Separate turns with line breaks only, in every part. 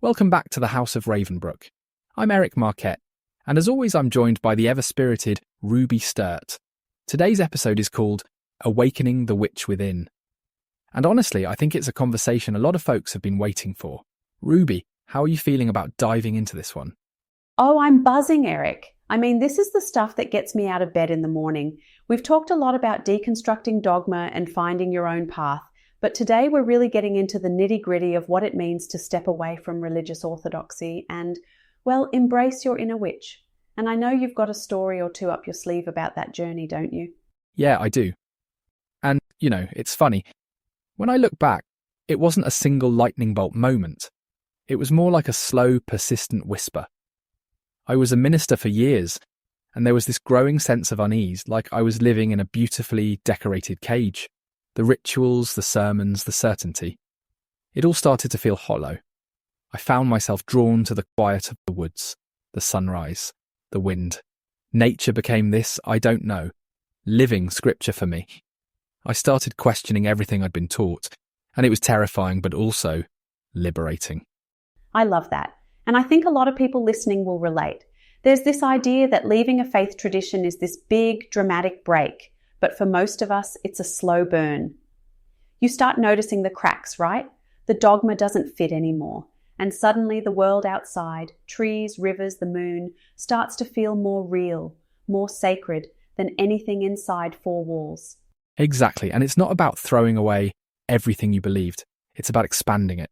Welcome back to the House of Ravenbrook. I'm Eric Marquette, and as always I'm joined by the ever-spirited Ruby Sturt. Today's episode is called Awakening the Witch Within. And honestly, I think it's a conversation a lot of folks have been waiting for. Ruby, how are you feeling about diving into this one?
Oh, I'm buzzing, Eric. This is the stuff that gets me out of bed in the morning. We've talked a lot about deconstructing dogma and finding your own path, but today we're really getting into the nitty-gritty of what it means to step away from religious orthodoxy and, well, embrace your inner witch. And I know you've got a story or two up your sleeve about that journey, don't you?
Yeah, I do. And, it's funny. When I look back, it wasn't a single lightning bolt moment. It was more like a slow, persistent whisper. I was a minister for years, and there was this growing sense of unease, like I was living in a beautifully decorated cage. The rituals, the sermons, the certainty. It all started to feel hollow. I found myself drawn to the quiet of the woods, the sunrise, the wind. Nature became this, I don't know, living scripture for me. I started questioning everything I'd been taught, and it was terrifying but also liberating.
I love that. And I think a lot of people listening will relate. There's this idea that leaving a faith tradition is this big, dramatic break, but for most of us, it's a slow burn. You start noticing the cracks, right? The dogma doesn't fit anymore, and suddenly the world outside, trees, rivers, the moon, starts to feel more real, more sacred than anything inside four walls.
Exactly, and it's not about throwing away everything you believed. It's about expanding it.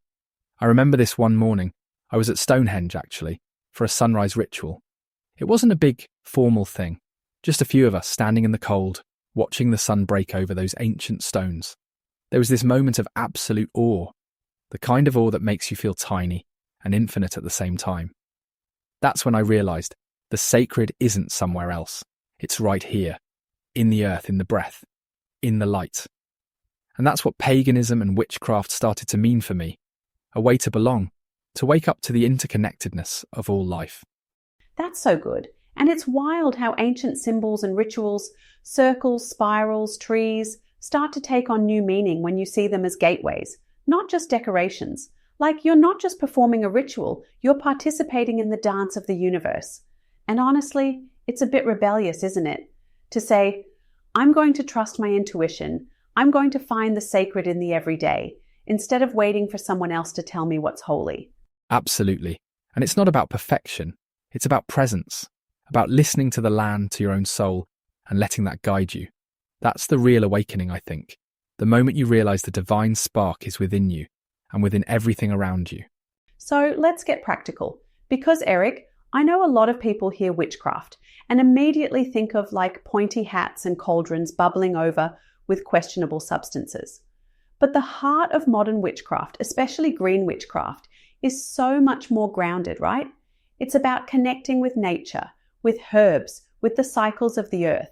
I remember this one morning. I was at Stonehenge, actually, for a sunrise ritual. It wasn't a big, formal thing. Just a few of us standing in the cold, watching the sun break over those ancient stones. There was this moment of absolute awe, the kind of awe that makes you feel tiny and infinite at the same time. That's when I realised the sacred isn't somewhere else. It's right here, in the earth, in the breath, in the light. And that's what paganism and witchcraft started to mean for me, a way to belong, to wake up to the interconnectedness of all life.
That's so good. And it's wild how ancient symbols and rituals, circles, spirals, trees, start to take on new meaning when you see them as gateways, not just decorations. Like you're not just performing a ritual, you're participating in the dance of the universe. And honestly, it's a bit rebellious, isn't it? To say, I'm going to trust my intuition. I'm going to find the sacred in the everyday, instead of waiting for someone else to tell me what's holy.
Absolutely. And it's not about perfection. It's about presence, about listening to the land, to your own soul, and letting that guide you. That's the real awakening, I think. The moment you realise the divine spark is within you and within everything around you.
So let's get practical. Because, Eric, I know a lot of people hear witchcraft and immediately think of like pointy hats and cauldrons bubbling over with questionable substances. But the heart of modern witchcraft, especially green witchcraft, is so much more grounded, right? It's about connecting with nature, with herbs, with the cycles of the earth.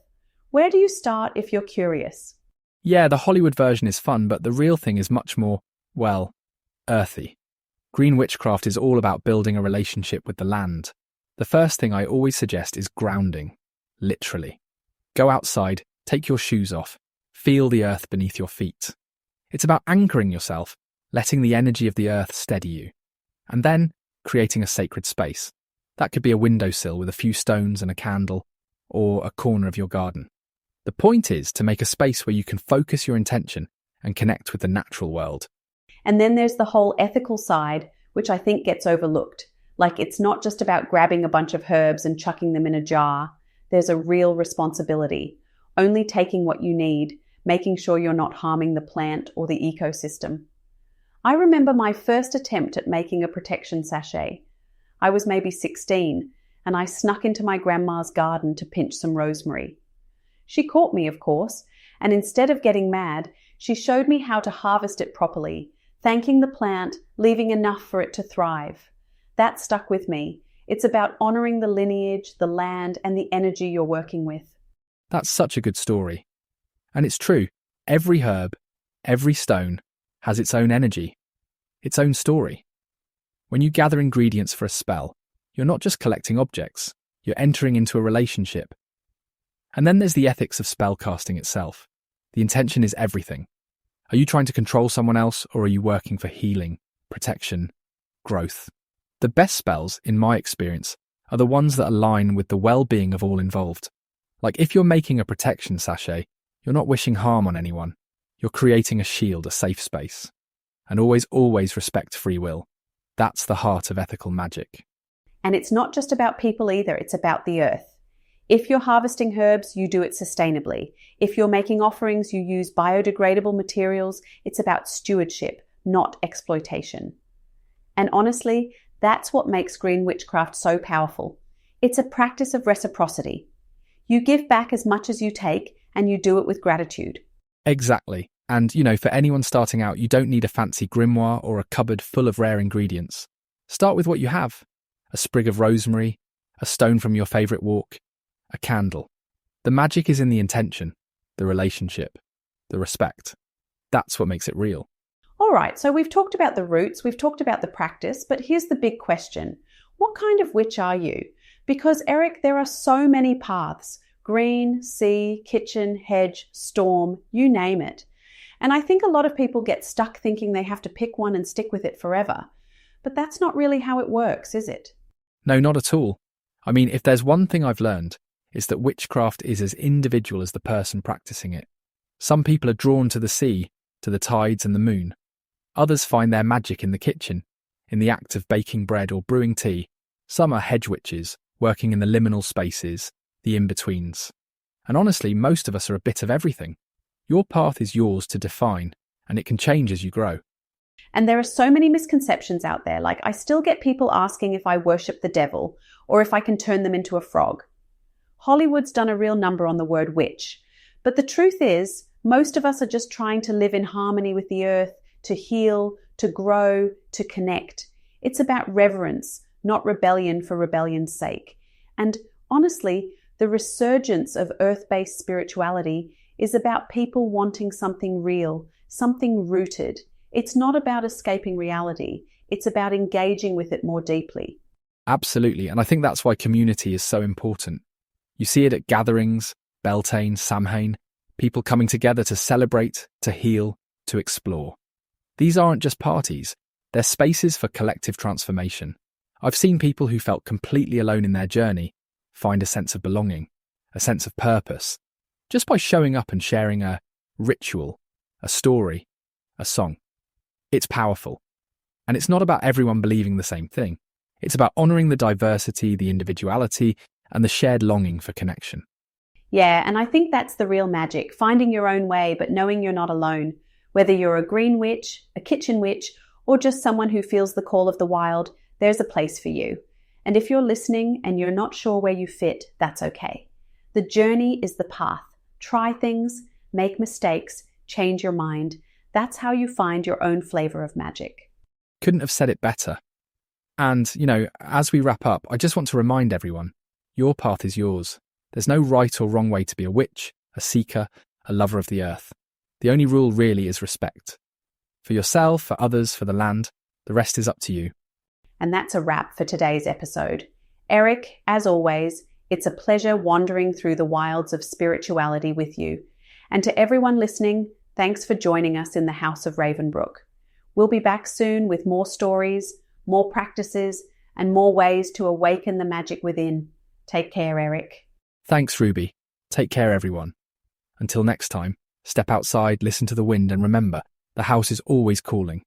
Where do you start if you're curious?
Yeah, the Hollywood version is fun, but the real thing is much more, well, earthy. Green witchcraft is all about building a relationship with the land. The first thing I always suggest is grounding, literally. Go outside, take your shoes off, feel the earth beneath your feet. It's about anchoring yourself, letting the energy of the earth steady you, and then creating a sacred space. That could be a windowsill with a few stones and a candle, or a corner of your garden. The point is to make a space where you can focus your intention and connect with the natural world.
And then there's the whole ethical side, which I think gets overlooked. Like it's not just about grabbing a bunch of herbs and chucking them in a jar. There's a real responsibility. Only taking what you need, making sure you're not harming the plant or the ecosystem. I remember my first attempt at making a protection sachet. I was maybe 16, and I snuck into my grandma's garden to pinch some rosemary. She caught me, of course, and instead of getting mad, she showed me how to harvest it properly, thanking the plant, leaving enough for it to thrive. That stuck with me. It's about honouring the lineage, the land, and the energy you're working with.
That's such a good story. And it's true, every herb, every stone, has its own energy, its own story. When you gather ingredients for a spell, you're not just collecting objects, you're entering into a relationship. And then there's the ethics of spellcasting itself. The intention is everything. Are you trying to control someone else, or are you working for healing, protection, growth? The best spells, in my experience, are the ones that align with the well-being of all involved. Like if you're making a protection sachet, you're not wishing harm on anyone. You're creating a shield, a safe space. And always respect free will. That's the heart of ethical magic.
And it's not just about people either, it's about the earth. If you're harvesting herbs, you do it sustainably. If you're making offerings, you use biodegradable materials. It's about stewardship, not exploitation. And honestly, that's what makes green witchcraft so powerful. It's a practice of reciprocity. You give back as much as you take, and you do it with gratitude.
Exactly. And, for anyone starting out, you don't need a fancy grimoire or a cupboard full of rare ingredients. Start with what you have. A sprig of rosemary, a stone from your favourite walk, a candle. The magic is in the intention, the relationship, the respect. That's what makes it real.
All right, so we've talked about the roots, we've talked about the practice, but here's the big question. What kind of witch are you? Because, Eric, there are so many paths. Green, sea, kitchen, hedge, storm, you name it. And I think a lot of people get stuck thinking they have to pick one and stick with it forever. But that's not really how it works, is it?
No, not at all. I mean, if there's one thing I've learned, it's that witchcraft is as individual as the person practicing it. Some people are drawn to the sea, to the tides and the moon. Others find their magic in the kitchen, in the act of baking bread or brewing tea. Some are hedge witches, working in the liminal spaces, the in-betweens. And honestly, most of us are a bit of everything. Your path is yours to define, and it can change as you grow.
And there are so many misconceptions out there, like I still get people asking if I worship the devil or if I can turn them into a frog. Hollywood's done a real number on the word witch. But the truth is, most of us are just trying to live in harmony with the earth, to heal, to grow, to connect. It's about reverence, not rebellion for rebellion's sake. And honestly, the resurgence of earth-based spirituality is about people wanting something real, something rooted. It's not about escaping reality. It's about engaging with it more deeply.
Absolutely, and I think that's why community is so important. You see it at gatherings, Beltane, Samhain, people coming together to celebrate, to heal, to explore. These aren't just parties, they're spaces for collective transformation. I've seen people who felt completely alone in their journey find a sense of belonging, a sense of purpose, just by showing up and sharing a ritual, a story, a song. It's powerful. And it's not about everyone believing the same thing. It's about honouring the diversity, the individuality, and the shared longing for connection.
Yeah, and I think that's the real magic, finding your own way, but knowing you're not alone. Whether you're a green witch, a kitchen witch, or just someone who feels the call of the wild, there's a place for you. And if you're listening and you're not sure where you fit, that's okay. The journey is the path. Try things, make mistakes, change your mind. That's how you find your own flavour of magic.
Couldn't have said it better. And, as we wrap up, I just want to remind everyone, your path is yours. There's no right or wrong way to be a witch, a seeker, a lover of the earth. The only rule really is respect. For yourself, for others, for the land, the rest is up to you.
And that's a wrap for today's episode. Eric, as always, it's a pleasure wandering through the wilds of spirituality with you. And to everyone listening, thanks for joining us in the House of Ravenbrook. We'll be back soon with more stories, more practices, and more ways to awaken the magic within. Take care, Eric.
Thanks, Ruby. Take care, everyone. Until next time, step outside, listen to the wind, and remember, the house is always calling.